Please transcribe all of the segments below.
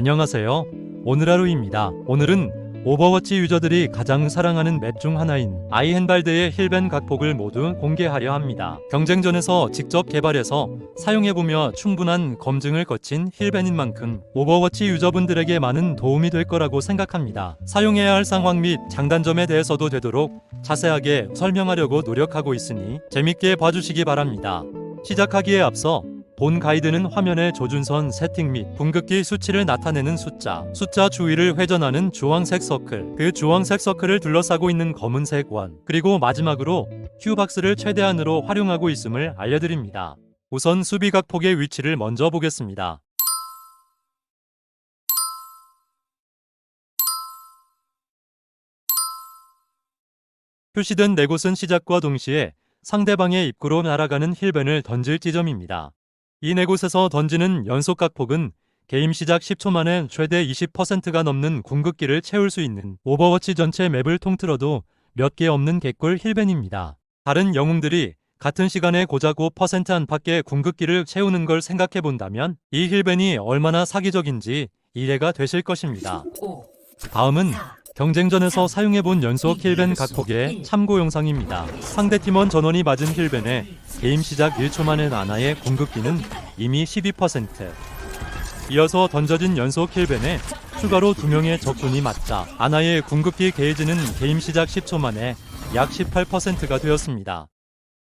안녕하세요. 오늘 하루입니다. 오늘은 오버워치 유저들이 가장 사랑하는 맵 중 하나인 아이헨발드의 힐벤 각폭을 모두 공개하려 합니다. 경쟁전에서 직접 개발해서 사용해보며 충분한 검증을 거친 힐벤인 만큼 오버워치 유저분들에게 많은 도움이 될 거라고 생각합니다. 사용해야 할 상황 및 장단점에 대해서도 되도록 자세하게 설명하려고 노력하고 있으니 재밌게 봐주시기 바랍니다. 시작하기에 앞서 본 가이드는 화면의 조준선 세팅 및 궁극기 수치를 나타내는 숫자 주위를 회전하는 주황색 서클, 그 주황색 서클을 둘러싸고 있는 검은색 원, 그리고 마지막으로 Q박스를 최대한으로 활용하고 있음을 알려드립니다. 우선 수비 각폭의 위치를 먼저 보겠습니다. 표시된 4곳은 시작과 동시에 상대방의 입구로 날아가는 힐벤을 던질 지점입니다. 이 4곳에서 던지는 연속 각폭은 게임 시작 10초 만에 최대 20%가 넘는 궁극기를 채울 수 있는 오버워치 전체 맵을 통틀어도 몇 개 없는 개꿀 힐벤입니다. 다른 영웅들이 같은 시간에 고작 5% 안팎의 궁극기를 채우는 걸 생각해본다면 이 힐벤이 얼마나 사기적인지 이해가 되실 것입니다. 다음은 경쟁전에서 사용해본 연속 힐벤 각폭의 참고 영상입니다. 상대팀원 전원이 맞은 힐벤에 게임 시작 1초 만에 아나의 궁극기는 이미 12%. 이어서 던져진 연속 힐벤에 추가로 2명의 적군이 맞자 아나의 궁극기 게이지는 게임 시작 10초 만에 약 18%가 되었습니다.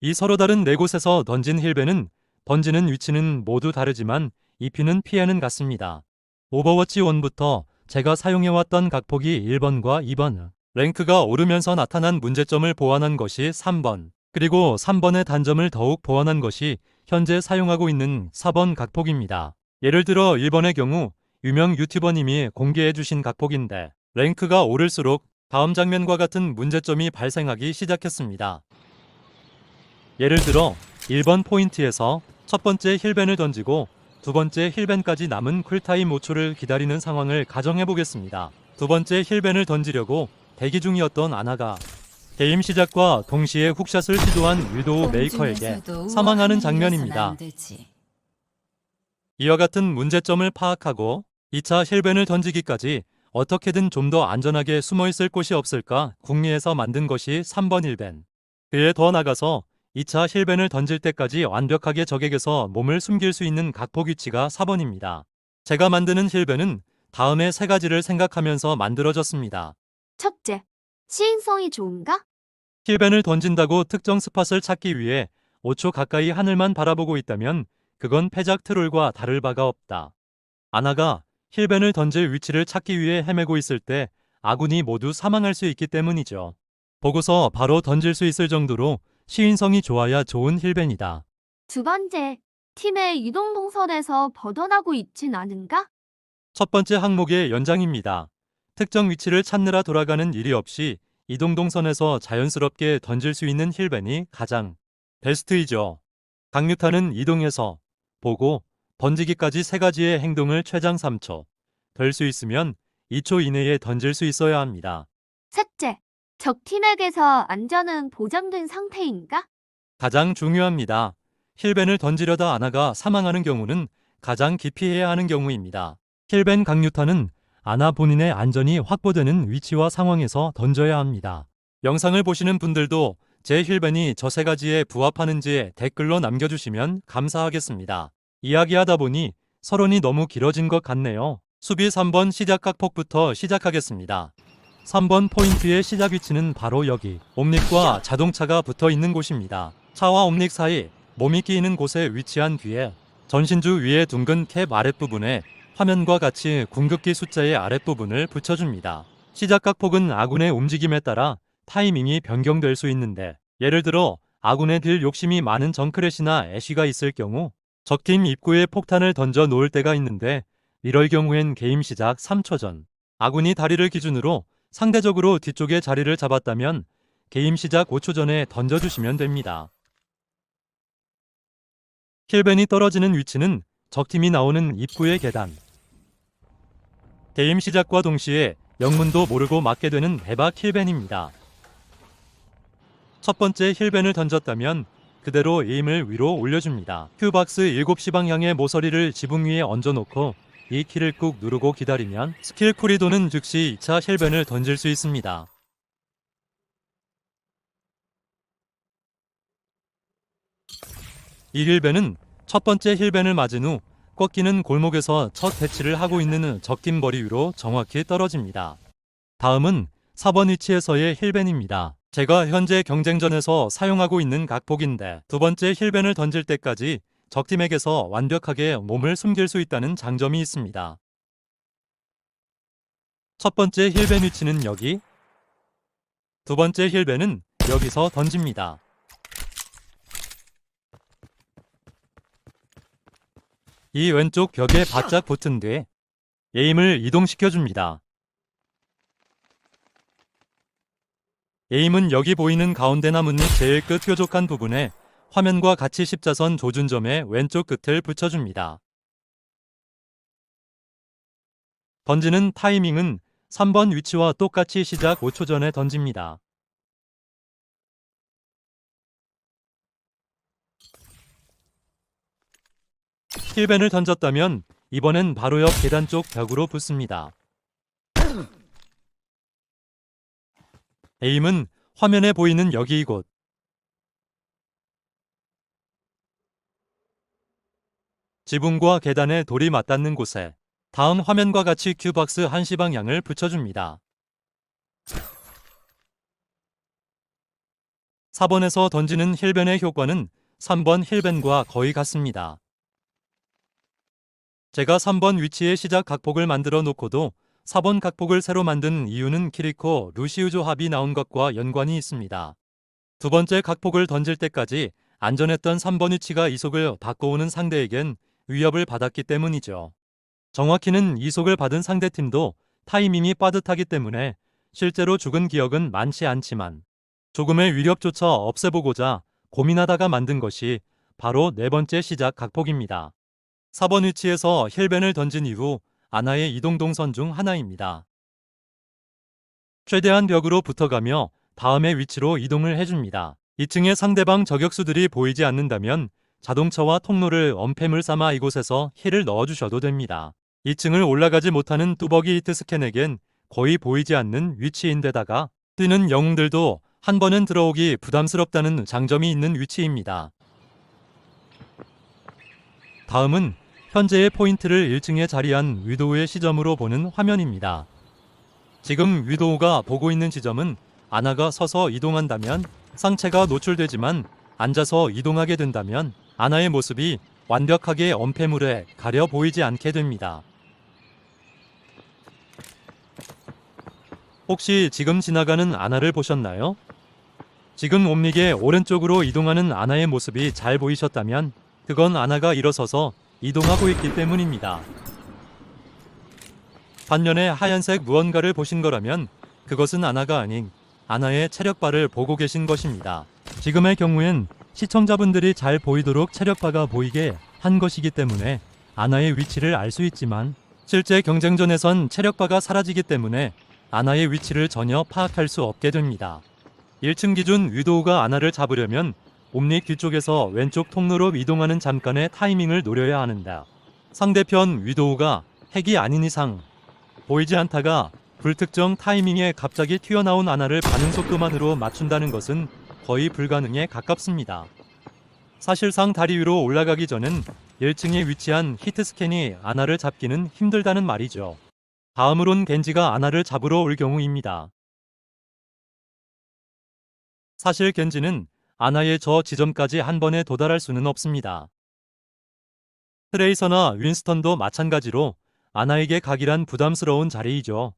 이 서로 다른 4곳에서 던진 힐벤은 던지는 위치는 모두 다르지만 입히는 피해는 같습니다. 오버워치 1부터 제가 사용해왔던 각폭이 1번과 2번, 랭크가 오르면서 나타난 문제점을 보완한 것이 3번, 그리고 3번의 단점을 더욱 보완한 것이 현재 사용하고 있는 4번 각폭입니다. 예를 들어 1번의 경우 유명 유튜버님이 공개해주신 각폭인데 랭크가 오를수록 다음 장면과 같은 문제점이 발생하기 시작했습니다. 예를 들어 1번 포인트에서 첫 번째 힐벤을 던지고 두 번째 힐벤까지 남은 쿨타임 5초를 기다리는 상황을 가정해보겠습니다. 두 번째 힐벤을 던지려고 대기 중이었던 아나가 게임 시작과 동시에 훅샷을 시도한 위도우 메이커에게 사망하는 장면입니다. 이와 같은 문제점을 파악하고 2차 힐벤을 던지기까지 어떻게든 좀 더 안전하게 숨어있을 곳이 없을까 궁리해서 만든 것이 3번 힐벤. 그에 더 나가서 2차 힐벤을 던질 때까지 완벽하게 적에게서 몸을 숨길 수 있는 각폭 위치가 4번입니다. 제가 만드는 힐벤은 다음의 3가지를 생각하면서 만들어졌습니다. 첫째, 시인성이 좋은가? 힐벤을 던진다고 특정 스팟을 찾기 위해 5초 가까이 하늘만 바라보고 있다면 그건 패작 트롤과 다를 바가 없다. 아나가 힐벤을 던질 위치를 찾기 위해 헤매고 있을 때 아군이 모두 사망할 수 있기 때문이죠. 보고서 바로 던질 수 있을 정도로 시인성이 좋아야 좋은 힐벤이다. 두 번째, 팀의 이동 동선에서 벗어나고 있진 않은가? 첫 번째 항목의 연장입니다. 특정 위치를 찾느라 돌아가는 일이 없이 이동 동선에서 자연스럽게 던질 수 있는 힐벤이 가장 베스트이죠. 강류타는 이동해서 보고 던지기까지 3가지의 행동을 최장 3초, 될 수 있으면 2초 이내에 던질 수 있어야 합니다. 셋째, 적팀에게서 안전은 보장된 상태인가? 가장 중요합니다. 힐벤을 던지려다 아나가 사망하는 경우는 가장 기피해야 하는 경우입니다. 힐벤 강류타는 아나 본인의 안전이 확보되는 위치와 상황에서 던져야 합니다. 영상을 보시는 분들도 제 힐벤이 저 3가지에 부합하는지 댓글로 남겨주시면 감사하겠습니다. 이야기하다 보니 서론이 너무 길어진 것 같네요. 수비 3번 시작 각폭부터 시작하겠습니다. 3번 포인트의 시작 위치는 바로 여기 옴닉과 자동차가 붙어 있는 곳입니다. 차와 옴닉 사이 몸이 끼이는 곳에 위치한 뒤에 전신주 위에 둥근 캡 아랫부분에 화면과 같이 궁극기 숫자의 아랫부분을 붙여줍니다. 시작 각폭은 아군의 움직임에 따라 타이밍이 변경될 수 있는데 예를 들어 아군의 딜 욕심이 많은 정크렛이나 애쉬가 있을 경우 적팀 입구에 폭탄을 던져 놓을 때가 있는데 이럴 경우엔 게임 시작 3초 전 아군이 다리를 기준으로 상대적으로 뒤쪽에 자리를 잡았다면 게임 시작 5초 전에 던져주시면 됩니다. 힐벤이 떨어지는 위치는 적팀이 나오는 입구의 계단. 게임 시작과 동시에 영문도 모르고 맞게 되는 대박 힐벤입니다. 첫 번째 힐벤을 던졌다면 그대로 에임을 위로 올려줍니다. 큐박스 7시 방향의 모서리를 지붕 위에 얹어놓고 이 키를 꾹 누르고 기다리면 스킬 쿨이 도는 즉시 2차 힐벤을 던질 수 있습니다. 이 힐벤은 첫 번째 힐벤을 맞은 후 꺾이는 골목에서 첫 대치를 하고 있는 적김벌이 위로 정확히 떨어집니다. 다음은 4번 위치에서의 힐벤입니다. 제가 현재 경쟁전에서 사용하고 있는 각폭인데 두 번째 힐벤을 던질 때까지 적팀에게서 완벽하게 몸을 숨길 수 있다는 장점이 있습니다. 첫 번째 힐벤 위치는 여기, 두 번째 힐벤은 여기서 던집니다. 이 왼쪽 벽에 바짝 붙은 뒤 에임을 이동시켜줍니다. 에임은 여기 보이는 가운데 나뭇잎 제일 끝 뾰족한 부분에 화면과 같이 십자선 조준점의 왼쪽 끝을 붙여줍니다. 던지는 타이밍은 3번 위치와 똑같이 시작 5초 전에 던집니다. 힐벤을 던졌다면 이번엔 바로 옆 계단 쪽 벽으로 붙습니다. 에임은 화면에 보이는 여기 이곳. 지붕과 계단에 돌이 맞닿는 곳에 다음 화면과 같이 큐박스 1시 방향을 붙여줍니다. 4번에서 던지는 힐벤의 효과는 3번 힐벤과 거의 같습니다. 제가 3번 위치에 시작 각폭을 만들어 놓고도 4번 각폭을 새로 만든 이유는 키리코 루시우 조합이 나온 것과 연관이 있습니다. 두 번째 각폭을 던질 때까지 안전했던 3번 위치가 이속을 바꿔오는 상대에겐 위협을 받았기 때문이죠. 정확히는 이속을 받은 상대팀도 타이밍이 빠듯하기 때문에 실제로 죽은 기억은 많지 않지만 조금의 위력조차 없애보고자 고민하다가 만든 것이 바로 네 번째 시작 각폭입니다. 4번 위치에서 힐벤을 던진 이후 아나의 이동 동선 중 하나입니다. 최대한 벽으로 붙어가며 다음의 위치로 이동을 해줍니다. 2층에 상대방 저격수들이 보이지 않는다면 자동차와 통로를 엄폐물 삼아 이곳에서 힐을 넣어주셔도 됩니다. 2층을 올라가지 못하는 뚜벅이 히트 스캔에겐 거의 보이지 않는 위치인데다가 뛰는 영웅들도 한 번은 들어오기 부담스럽다는 장점이 있는 위치입니다. 다음은 현재의 포인트를 1층에 자리한 위도우의 시점으로 보는 화면입니다. 지금 위도우가 보고 있는 지점은 아나가 서서 이동한다면 상체가 노출되지만 앉아서 이동하게 된다면 아나의 모습이 완벽하게 엄폐물에 가려 보이지 않게 됩니다. 혹시 지금 지나가는 아나를 보셨나요? 지금 옴닉의 오른쪽으로 이동하는 아나의 모습이 잘 보이셨다면 그건 아나가 일어서서 이동하고 있기 때문입니다. 반면에 하얀색 무언가를 보신 거라면 그것은 아나가 아닌 아나의 체력바를 보고 계신 것입니다. 지금의 경우엔 시청자분들이 잘 보이도록 체력바가 보이게 한 것이기 때문에 아나의 위치를 알 수 있지만 실제 경쟁전에선 체력바가 사라지기 때문에 아나의 위치를 전혀 파악할 수 없게 됩니다. 1층 기준 위도우가 아나를 잡으려면 옴닉 뒤쪽에서 왼쪽 통로로 이동하는 잠깐의 타이밍을 노려야 하는데 상대편 위도우가 핵이 아닌 이상 보이지 않다가 불특정 타이밍에 갑자기 튀어나온 아나를 반응 속도만으로 맞춘다는 것은 거의 불가능에 가깝습니다. 사실상 다리 위로 올라가기 전엔 1층에 위치한 히트 스캔이 아나를 잡기는 힘들다는 말이죠. 다음으론 겐지가 아나를 잡으러 올 경우입니다. 사실 겐지는 아나의 저 지점까지 한 번에 도달할 수는 없습니다. 트레이서나 윈스턴도 마찬가지로 아나에게 가기란 부담스러운 자리이죠.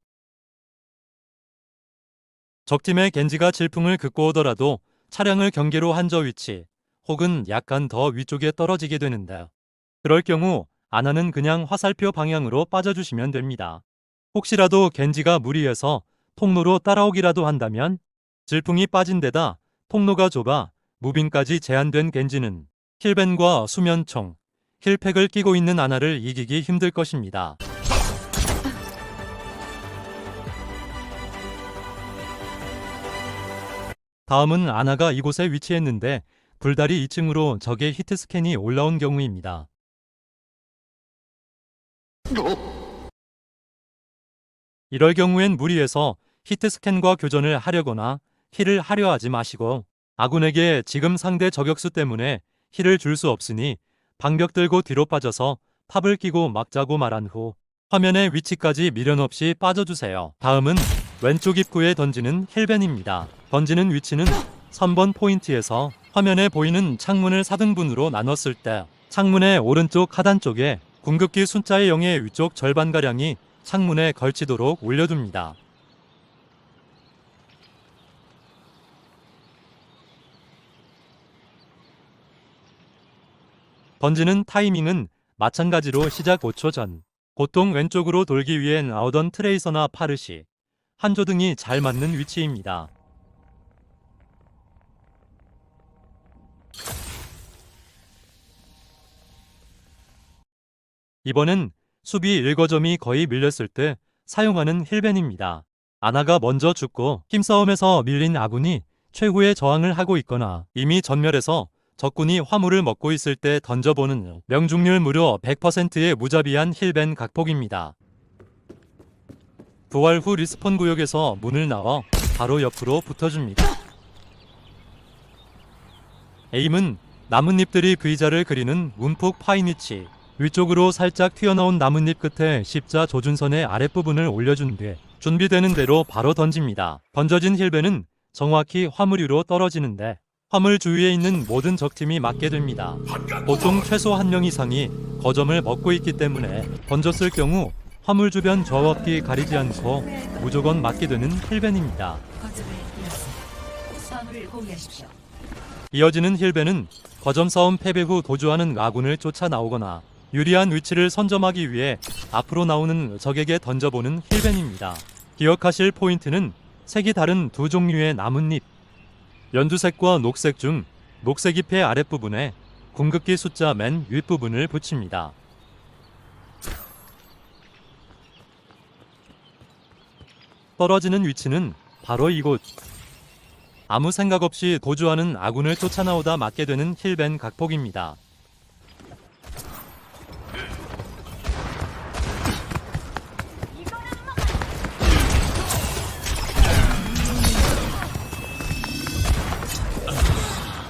적팀의 겐지가 질풍을 긋고 오더라도 차량을 경계로 한 저 위치 혹은 약간 더 위쪽에 떨어지게 되는데 그럴 경우 아나는 그냥 화살표 방향으로 빠져주시면 됩니다. 혹시라도 겐지가 무리해서 통로로 따라오기라도 한다면 질풍이 빠진 데다 통로가 좁아 무빙까지 제한된 겐지는 힐벤과 수면총, 힐팩을 끼고 있는 아나를 이기기 힘들 것입니다. 다음은 아나가 이곳에 위치했는데 불다리 2층으로 적의 히트 스캔이 올라온 경우입니다. 이럴 경우엔 무리해서 히트 스캔과 교전을 하려거나 힐을 하려 하지 마시고 아군에게 지금 상대 저격수 때문에 힐을 줄 수 없으니 방벽 들고 뒤로 빠져서 탑을 끼고 막자고 말한 후 화면의 위치까지 미련 없이 빠져주세요. 다음은 왼쪽 입구에 던지는 힐벤입니다. 던지는 위치는 3번 포인트에서 화면에 보이는 창문을 4등분으로 나눴을 때 창문의 오른쪽 하단 쪽에 궁극기 숫자의 0의 위쪽 절반가량이 창문에 걸치도록 올려둡니다. 던지는 타이밍은 마찬가지로 시작 5초 전. 보통 왼쪽으로 돌기 위해 나오던 트레이서나 파르시, 한조 등이 잘 맞는 위치입니다. 이번엔 수비 1거점이 거의 밀렸을 때 사용하는 힐벤입니다. 아나가 먼저 죽고 힘싸움에서 밀린 아군이 최후의 저항을 하고 있거나 이미 전멸해서 적군이 화물을 먹고 있을 때 던져보는 명중률 무려 100%의 무자비한 힐벤 각폭입니다. 부활 후 리스폰 구역에서 문을 나와 바로 옆으로 붙어줍니다. 에임은 나뭇잎들이 V자를 그리는 움푹 파인 위치, 위쪽으로 살짝 튀어나온 나뭇잎 끝에 십자 조준선의 아랫부분을 올려준 뒤 준비되는 대로 바로 던집니다. 던져진 힐벤은 정확히 화물 위로 떨어지는데 화물 주위에 있는 모든 적팀이 맞게 됩니다. 보통 최소 1명 이상이 거점을 먹고 있기 때문에 던졌을 경우 화물 주변 좌우앞뒤 가리지 않고 무조건 맞게 되는 힐벤입니다. 이어지는 힐벤은 거점 싸움 패배 후 도주하는 아군을 쫓아 나오거나 유리한 위치를 선점하기 위해 앞으로 나오는 적에게 던져보는 힐벤입니다. 기억하실 포인트는 색이 다른 두 종류의 나뭇잎, 연두색과 녹색 중 녹색 잎의 아랫부분에 궁극기 숫자 맨 윗부분을 붙입니다. 떨어지는 위치는 바로 이곳. 아무 생각 없이 도주하는 아군을 쫓아나오다 맞게 되는 힐벤 각폭입니다.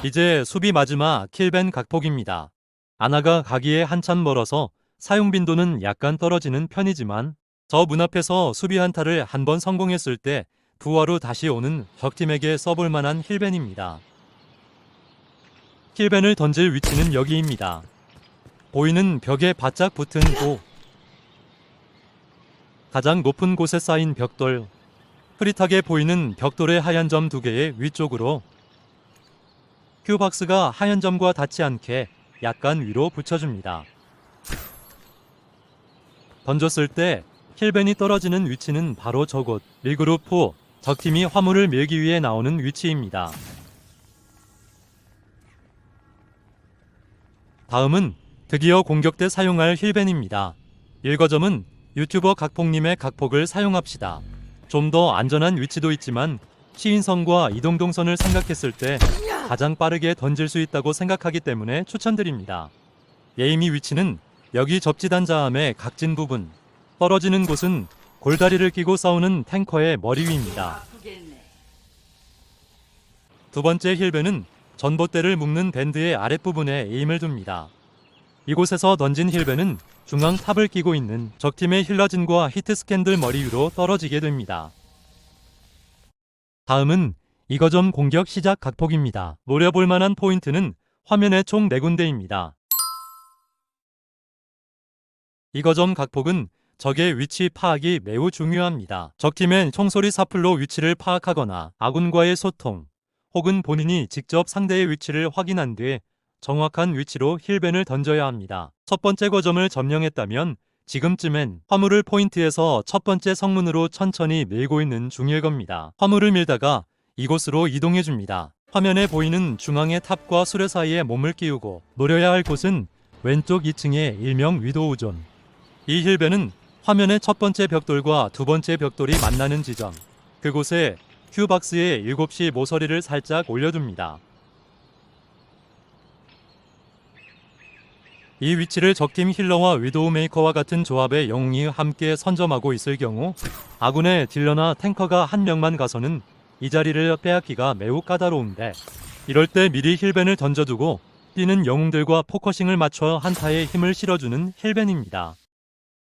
이제 수비 마지막 킬벤 각폭입니다. 아나가 가기에 한참 멀어서 사용 빈도는 약간 떨어지는 편이지만 저 문 앞에서 수비 한타를 한번 성공했을 때 부활 후 다시 오는 적팀에게 써볼 만한 힐벤입니다. 힐벤을 던질 위치는 여기입니다. 보이는 벽에 바짝 붙은 곳, 가장 높은 곳에 쌓인 벽돌, 흐릿하게 보이는 벽돌의 하얀 점 2개의 위쪽으로 큐박스가 하얀 점과 닿지 않게 약간 위로 붙여줍니다. 던졌을 때 힐벤이 떨어지는 위치는 바로 저곳, 리그룹 후 적팀이 화물을 밀기 위해 나오는 위치입니다. 다음은 드디어 공격 때 사용할 힐벤입니다. 1거점은 유튜버 각폭님의 각폭을 사용합시다. 좀 더 안전한 위치도 있지만 시인선과 이동동선을 생각했을 때 가장 빠르게 던질 수 있다고 생각하기 때문에 추천드립니다. 예이미 위치는 여기 접지단 자함의 각진 부분, 떨어지는 곳은 골다리를 끼고 싸우는 탱커의 머리 위입니다. 두 번째 힐벤은 전봇대를 묶는 밴드의 아랫부분에 에임을 둡니다. 이곳에서 던진 힐벤은 중앙 탑을 끼고 있는 적팀의 힐러진과 히트 스캔들 머리 위로 떨어지게 됩니다. 다음은 이거점 공격 시작 각폭입니다. 노려볼 만한 포인트는 화면에 총 4군데입니다. 이거점 각폭은 적의 위치 파악이 매우 중요합니다. 적팀엔 총소리 사플로 위치를 파악하거나 아군과의 소통, 혹은 본인이 직접 상대의 위치를 확인한 뒤 정확한 위치로 힐벤을 던져야 합니다. 첫 번째 거점을 점령했다면 지금쯤엔 화물을 포인트에서 첫 번째 성문으로 천천히 밀고 있는 중일 겁니다. 화물을 밀다가 이곳으로 이동해줍니다. 화면에 보이는 중앙의 탑과 수레 사이에 몸을 끼우고 노려야 할 곳은 왼쪽 2층의 일명 위도우존. 이 힐벤은 화면의 첫 번째 벽돌과 두 번째 벽돌이 만나는 지점, 그곳에 큐박스에 7시 모서리를 살짝 올려둡니다. 이 위치를 적팀 힐러와 위도우메이커와 같은 조합의 영웅이 함께 선점하고 있을 경우 아군의 딜러나 탱커가 한 명만 가서는 이 자리를 빼앗기가 매우 까다로운데, 이럴 때 미리 힐벤을 던져두고 뛰는 영웅들과 포커싱을 맞춰 한타에 힘을 실어주는 힐벤입니다.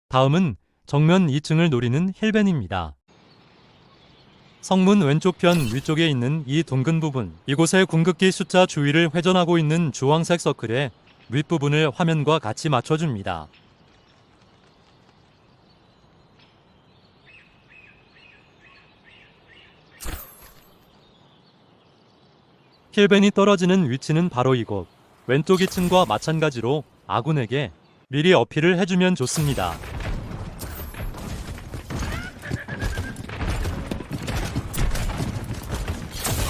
다음은 정면 2층을 노리는 힐벤입니다. 성문 왼쪽편 위쪽에 있는 이 둥근 부분, 이곳의 궁극기 숫자 주위를 회전하고 있는 주황색 서클에 윗부분을 화면과 같이 맞춰줍니다. 힐벤이 떨어지는 위치는 바로 이곳, 왼쪽 2층과 마찬가지로 아군에게 미리 어필을 해주면 좋습니다.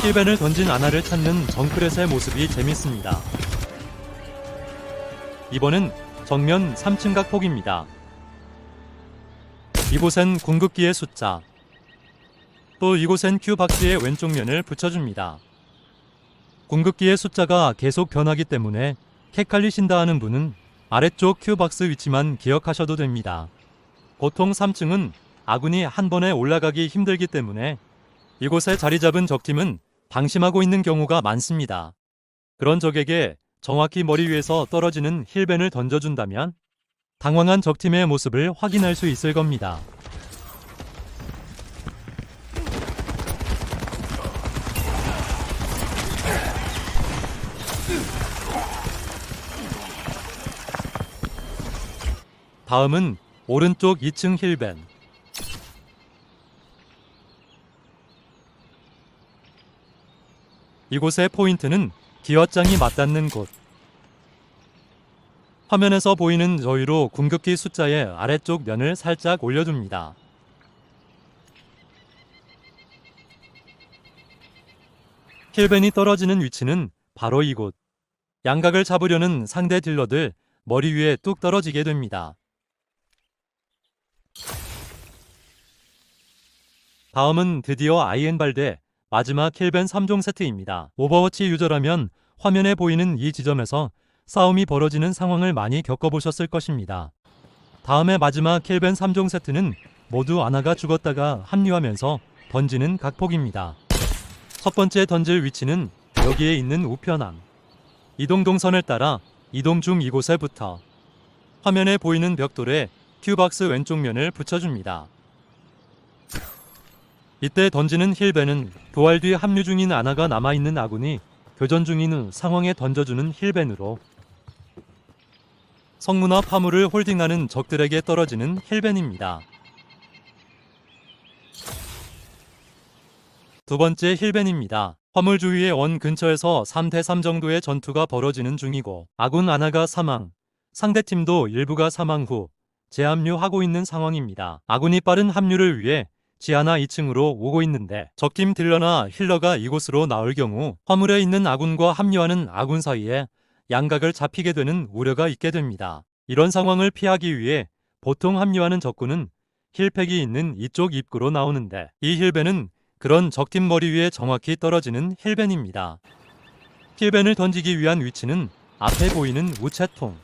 힐벤을 던진 아나를 찾는 정크렛의 모습이 재밌습니다. 이번은 정면 3층 각폭입니다. 이곳엔 궁극기의 숫자, 또 이곳엔 큐박스의 왼쪽 면을 붙여줍니다. 궁극기의 숫자가 계속 변하기 때문에 캐칼리신다 하는 분은 아래쪽 큐박스 위치만 기억하셔도 됩니다. 보통 3층은 아군이 한 번에 올라가기 힘들기 때문에 이곳에 자리 잡은 적팀은 방심하고 있는 경우가 많습니다. 그런 적에게 정확히 머리 위에서 떨어지는 힐벤을 던져준다면 당황한 적팀의 모습을 확인할 수 있을 겁니다. 다음은 오른쪽 2층 힐벤. 이곳의 포인트는 기왓장이 맞닿는 곳. 화면에서 보이는 저위로 궁극기 숫자의 아래쪽 면을 살짝 올려줍니다. 힐벤이 떨어지는 위치는 바로 이곳. 양각을 잡으려는 상대 딜러들 머리 위에 뚝 떨어지게 됩니다. 다음은 드디어 아이엔발데 마지막 힐벤 3종 세트입니다. 오버워치 유저라면 화면에 보이는 이 지점에서 싸움이 벌어지는 상황을 많이 겪어보셨을 것입니다. 다음의 마지막 힐벤 3종 세트는 모두 아나가 죽었다가 합류하면서 던지는 각폭입니다. 첫 번째 던질 위치는 여기에 있는 우편함. 이동 동선을 따라 이동 중 이곳에부터 화면에 보이는 벽돌에 큐박스 왼쪽 면을 붙여줍니다. 이때 던지는 힐벤은 부활 뒤 합류 중인 아나가 남아있는 아군이 교전 중인 후 상황에 던져주는 힐벤으로 성문화 파물을 홀딩하는 적들에게 떨어지는 힐벤입니다. 두 번째 힐벤입니다. 화물 주위의 원 근처에서 3대3 정도의 전투가 벌어지는 중이고 아군 아나가 사망, 상대팀도 일부가 사망 후 재합류하고 있는 상황입니다. 아군이 빠른 합류를 위해 지하나 2층으로 오고 있는데 적팀 딜러나 힐러가 이곳으로 나올 경우 화물에 있는 아군과 합류하는 아군 사이에 양각을 잡히게 되는 우려가 있게 됩니다. 이런 상황을 피하기 위해 보통 합류하는 적군은 힐팩이 있는 이쪽 입구로 나오는데 이 힐벤은 그런 적팀 머리 위에 정확히 떨어지는 힐벤입니다. 힐벤을 던지기 위한 위치는 앞에 보이는 우체통.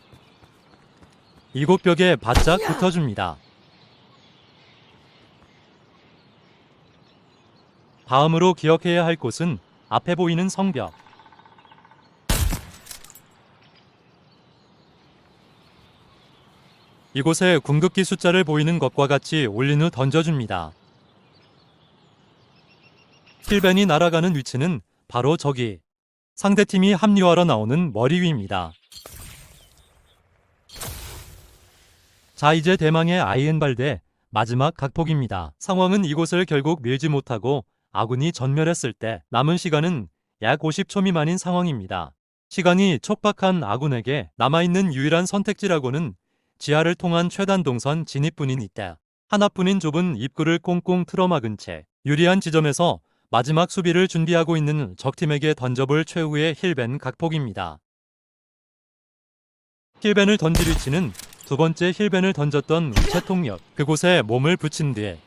이곳 벽에 바짝 붙어줍니다. 다음으로 기억해야 할 곳은 앞에 보이는 성벽. 이곳에 궁극기 숫자를 보이는 것과 같이 올린 후 던져줍니다. 힐벤이 날아가는 위치는 바로 저기, 상대팀이 합류하러 나오는 머리 위입니다. 자, 이제 대망의 아이엔발데 마지막 각폭입니다. 상황은 이곳을 결국 밀지 못하고 아군이 전멸했을 때 남은 시간은 약 50초 미만인 상황입니다. 시간이 촉박한 아군에게 남아있는 유일한 선택지라고는 지하를 통한 최단 동선 진입뿐인 이때 하나뿐인 좁은 입구를 꽁꽁 틀어막은 채 유리한 지점에서 마지막 수비를 준비하고 있는 적팀에게 던져볼 최후의 힐벤 각폭입니다. 힐벤을 던질 위치는 두 번째 힐벤을 던졌던 우체통역, 그곳에 몸을 붙인 뒤에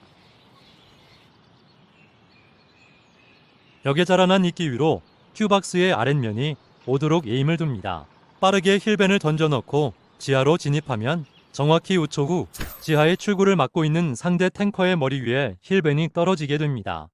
벽에 자라난 이끼 위로 큐박스의 아랫면이 오도록 에임을 둡니다. 빠르게 힐벤을 던져넣고 지하로 진입하면 정확히 5초 후 지하의 출구를 막고 있는 상대 탱커의 머리 위에 힐벤이 떨어지게 됩니다.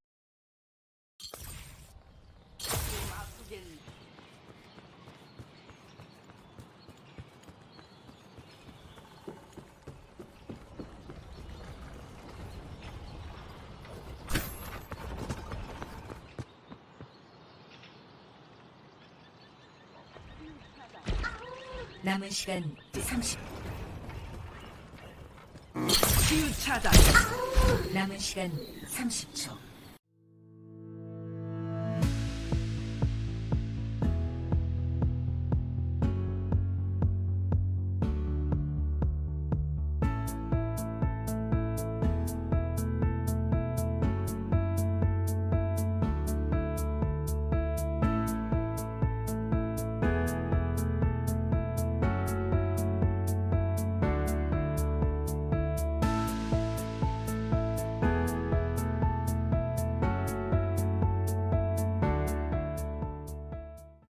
남은 시간 30. 치유 차단. 남은 시간 30초.